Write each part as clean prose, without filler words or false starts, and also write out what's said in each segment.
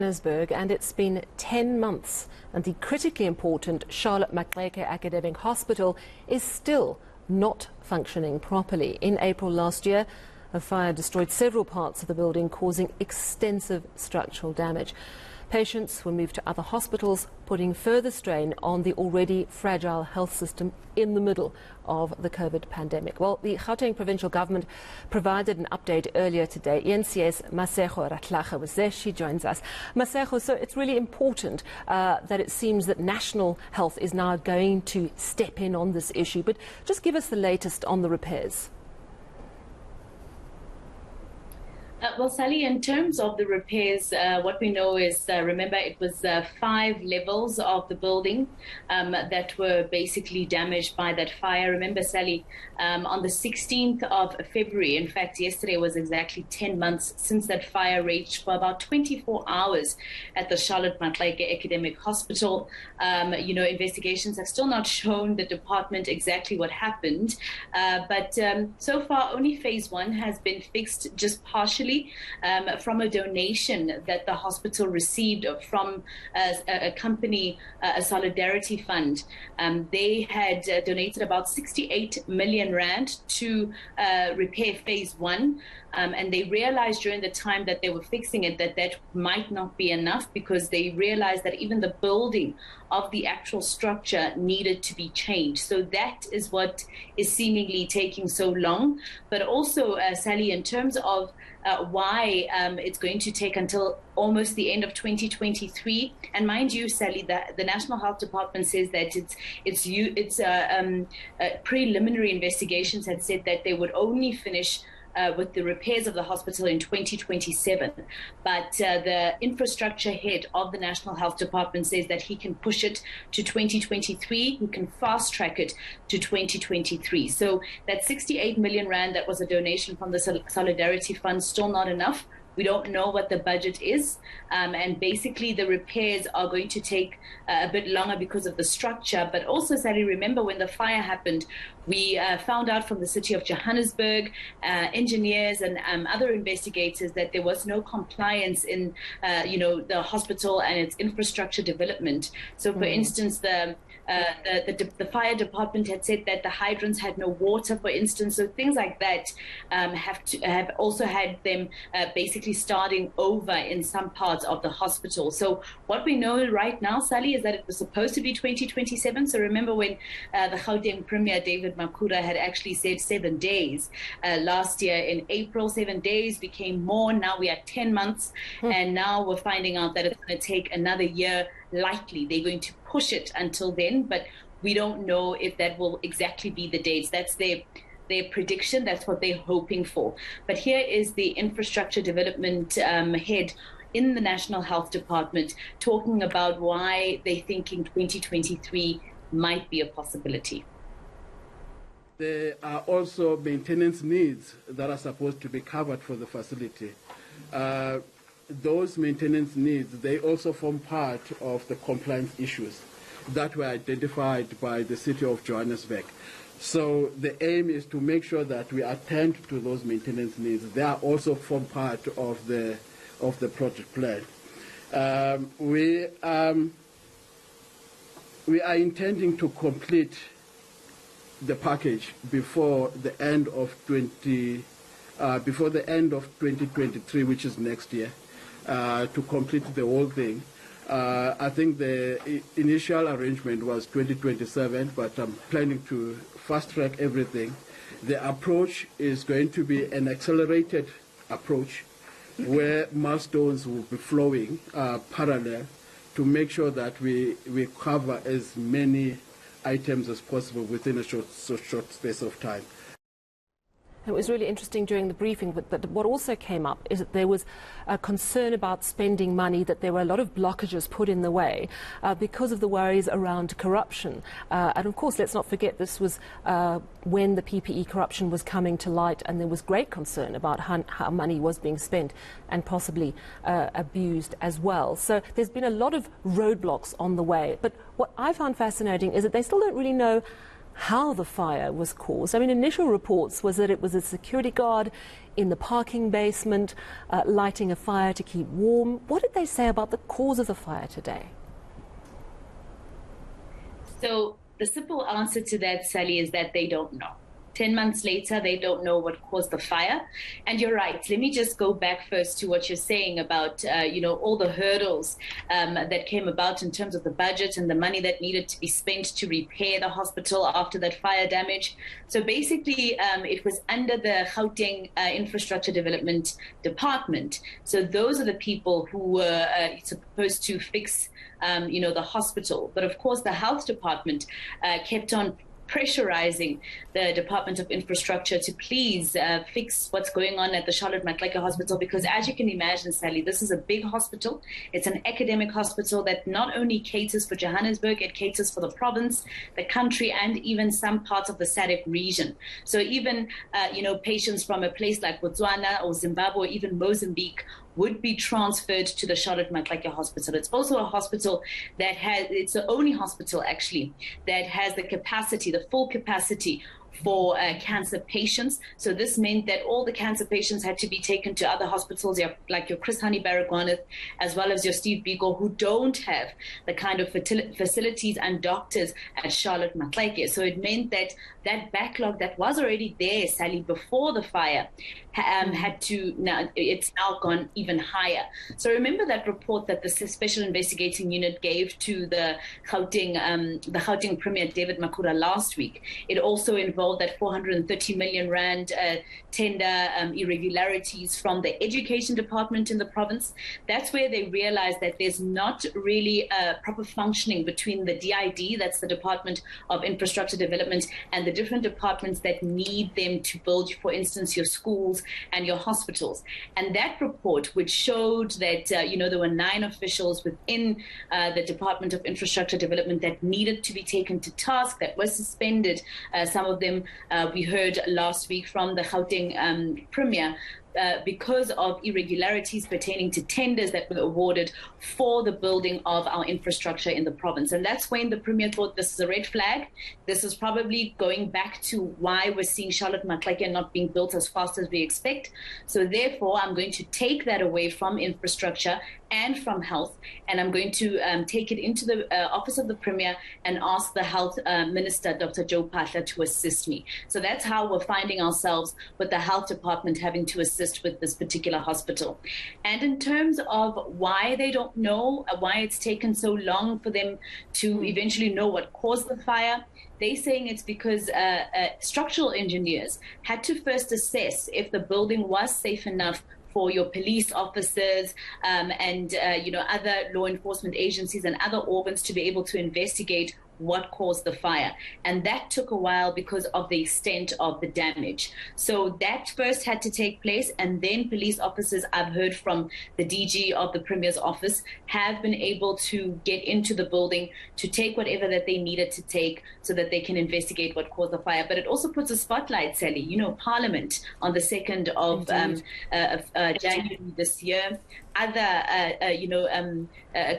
Johannesburg, and it's been 10 months, and the critically important Charlotte Maxeke Academic Hospital is still not functioning properly. In April last year, a fire destroyed several parts of the building, causing extensive structural damage. Patients were moved to other hospitals, putting further strain on the already fragile health system in the middle of the COVID pandemic. Well, the Gauteng Provincial Government provided an update earlier today. eNCA's Masego Rahlaga was there. She joins us. Masego, so it's really important that it seems that National Health is now going to step in on this issue. But just give us the latest on the repairs. Well, Sally, in terms of the repairs, what we know is, remember, it was 5 levels of the building that were basically damaged by that fire. Remember, Sally, on the 16th of February, in fact, yesterday was exactly 10 months since that fire raged for about 24 hours at the Charlotte Maxeke Academic Hospital. Investigations have still not shown the department exactly what happened, but so far only phase 1 has been fixed just partially. From a donation that the hospital received from a company, a solidarity fund. They had donated about 68 million rand to repair phase 1. And they realized during the time that they were fixing it that might not be enough, because they realized that even the building of the actual structure needed to be changed. So that is what is seemingly taking so long. But also, Sally, in terms of why it's going to take until almost the end of 2023, and mind you, Sally, the National Health Department says that preliminary investigations had said that they would only finish with the repairs of the hospital in 2027. But the infrastructure head of the National Health Department says that he can push it to 2023, he can fast track it to 2023. So that 68 million rand that was a donation from the Solidarity Fund, still not enough. We don't know what the budget is, and basically the repairs are going to take a bit longer because of the structure. But also, Sally, remember when the fire happened, we found out from the city of Johannesburg, engineers and other investigators, that there was no compliance in the hospital and its infrastructure development. So, for instance, the fire department had said that the hydrants had no water, for instance. So things like that have also had them basically starting over in some parts of the hospital. So what we know right now, Sally, is that it was supposed to be 2027. So remember when the Gauteng Premier David Makhura had actually said 7 days last year in April. 7 days became more. Now we are 10 months, and now we're finding out that it's going to take another year. Likely they're going to push it until then, but we don't know if that will exactly be the dates. That's their prediction. That's what they're hoping for. But here is the infrastructure development head in the National Health Department talking about why they think in 2023 might be a possibility. There are also maintenance needs that are supposed to be covered for the facility. Those maintenance needs, they also form part of the compliance issues that were identified by the city of Johannesburg. So the aim is to make sure that we attend to those maintenance needs. They are also form part of the project plan. We are intending to complete the package before the end of 2023, which is next year. To complete the whole thing. I think the initial arrangement was 2027, but I'm planning to fast-track everything. The approach is going to be an accelerated approach where milestones will be flowing parallel to make sure that we cover as many items as possible within a short space of time. It was really interesting during the briefing, but what also came up is that there was a concern about spending money, that there were a lot of blockages put in the way because of the worries around corruption. And of course, let's not forget, this was when the PPE corruption was coming to light, and there was great concern about how money was being spent and possibly abused as well. So there's been a lot of roadblocks on the way. But what I found fascinating is that they still don't really know how the fire was caused. I mean, initial reports was that it was a security guard in the parking basement lighting a fire to keep warm. What did they say about the cause of the fire today? So the simple answer to that, Sally, is that they don't know. 10 months later, they don't know what caused the fire. And you're right. Let me just go back first to what you're saying about, all the hurdles that came about in terms of the budget and the money that needed to be spent to repair the hospital after that fire damage. So basically, it was under the Gauteng Infrastructure Development Department. So those are the people who were supposed to fix, the hospital. But of course, the health department kept on pressurizing the Department of Infrastructure to please fix what's going on at the Charlotte Maxeke Hospital, because as you can imagine, Sally, this is a big hospital. It's an academic hospital that not only caters for Johannesburg, it caters for the province, the country, and even some parts of the SADC region. So even, patients from a place like Botswana or Zimbabwe or even Mozambique would be transferred to the Charlotte Maxeke Hospital. It's also a hospital that it's the only hospital actually that has the capacity, the full capacity for cancer patients. So this meant that all the cancer patients had to be taken to other hospitals, like your Chris Hani Baragwanath, as well as your Steve Biko, who don't have the kind of facilities and doctors at Charlotte Maxeke. So it meant that that backlog that was already there, Sally, before the fire, it's now gone even higher. So remember that report that the Special Investigating Unit gave to the Gauteng Premier David Makhura last week. It also involved that 430 million rand tender irregularities from the education department in the province. That's where they realized that there's not really a proper functioning between the DID, that's the Department of Infrastructure Development, and the different departments that need them to build, for instance, your schools and your hospitals. And that report, which showed that, there were 9 officials within the Department of Infrastructure Development that needed to be taken to task, that were suspended. Some of them we heard last week from the Gauteng Premier, because of irregularities pertaining to tenders that were awarded for the building of our infrastructure in the province. And that's when the Premier thought this is a red flag. This is probably going back to why we're seeing Charlotte Maxeke not being built as fast as we expect. So therefore, I'm going to take that away from infrastructure and from health, and I'm going to take it into the office of the Premier and ask the Health Minister, Dr. Joe Pahla, to assist me. So that's how we're finding ourselves with the Health Department having to assist with this particular hospital. And in terms of why they don't know, why it's taken so long for them to eventually know what caused the fire, they're saying it's because structural engineers had to first assess if the building was safe enough for your police officers and other law enforcement agencies and other organs to be able to investigate what caused the fire. And that took a while because of the extent of the damage. So that first had to take place, and then police officers, I've heard from the DG of the Premier's office, have been able to get into the building to take whatever that they needed to take so that they can investigate what caused the fire. But it also puts a spotlight, Sally, Parliament on the 2nd of January this year. Other,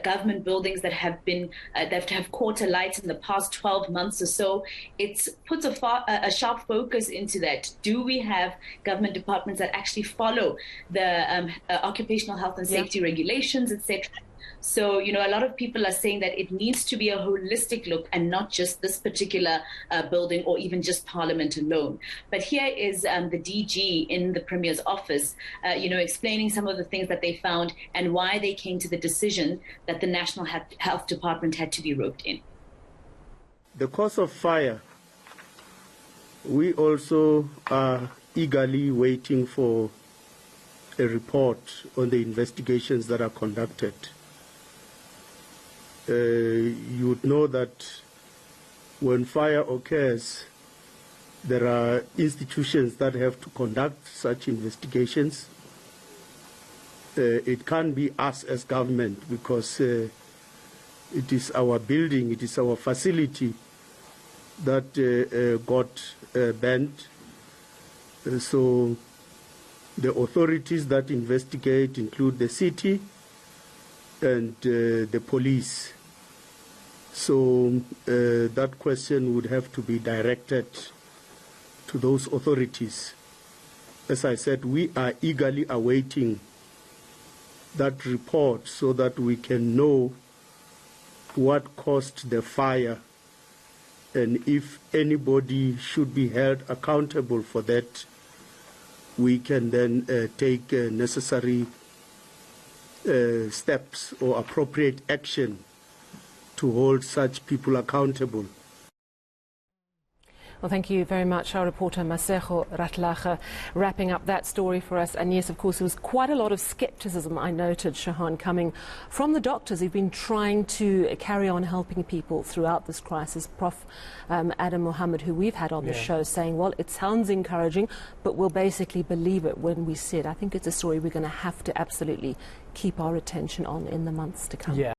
government buildings that have been that have caught a light in the past 12 months or so. It puts a sharp focus into that. Do we have government departments that actually follow the occupational health and safety regulations, etc.? So, a lot of people are saying that it needs to be a holistic look and not just this particular building or even just Parliament alone. But here is the DG in the Premier's office, explaining some of the things that they found and why they came to the decision that the National Health Department had to be roped in. The cause of fire, we also are eagerly waiting for a report on the investigations that are conducted. You would know that when fire occurs, there are institutions that have to conduct such investigations. It can't be us as government because it is our building, it is our facility that got burned. So the authorities that investigate include the city and the police. So that question would have to be directed to those authorities. As I said, we are eagerly awaiting that report so that we can know what caused the fire and if anybody should be held accountable for that, we can then take necessary steps or appropriate action to hold such people accountable. Well, thank you very much, our reporter Masego Rahlaga, wrapping up that story for us. And yes, of course, there was quite a lot of scepticism, I noted, Shahan, coming from the doctors who've been trying to carry on helping people throughout this crisis. Prof. Adam Mohammed, who we've had on the show, saying, well, it sounds encouraging, but we'll basically believe it when we see it. I think it's a story we're going to have to absolutely keep our attention on in the months to come.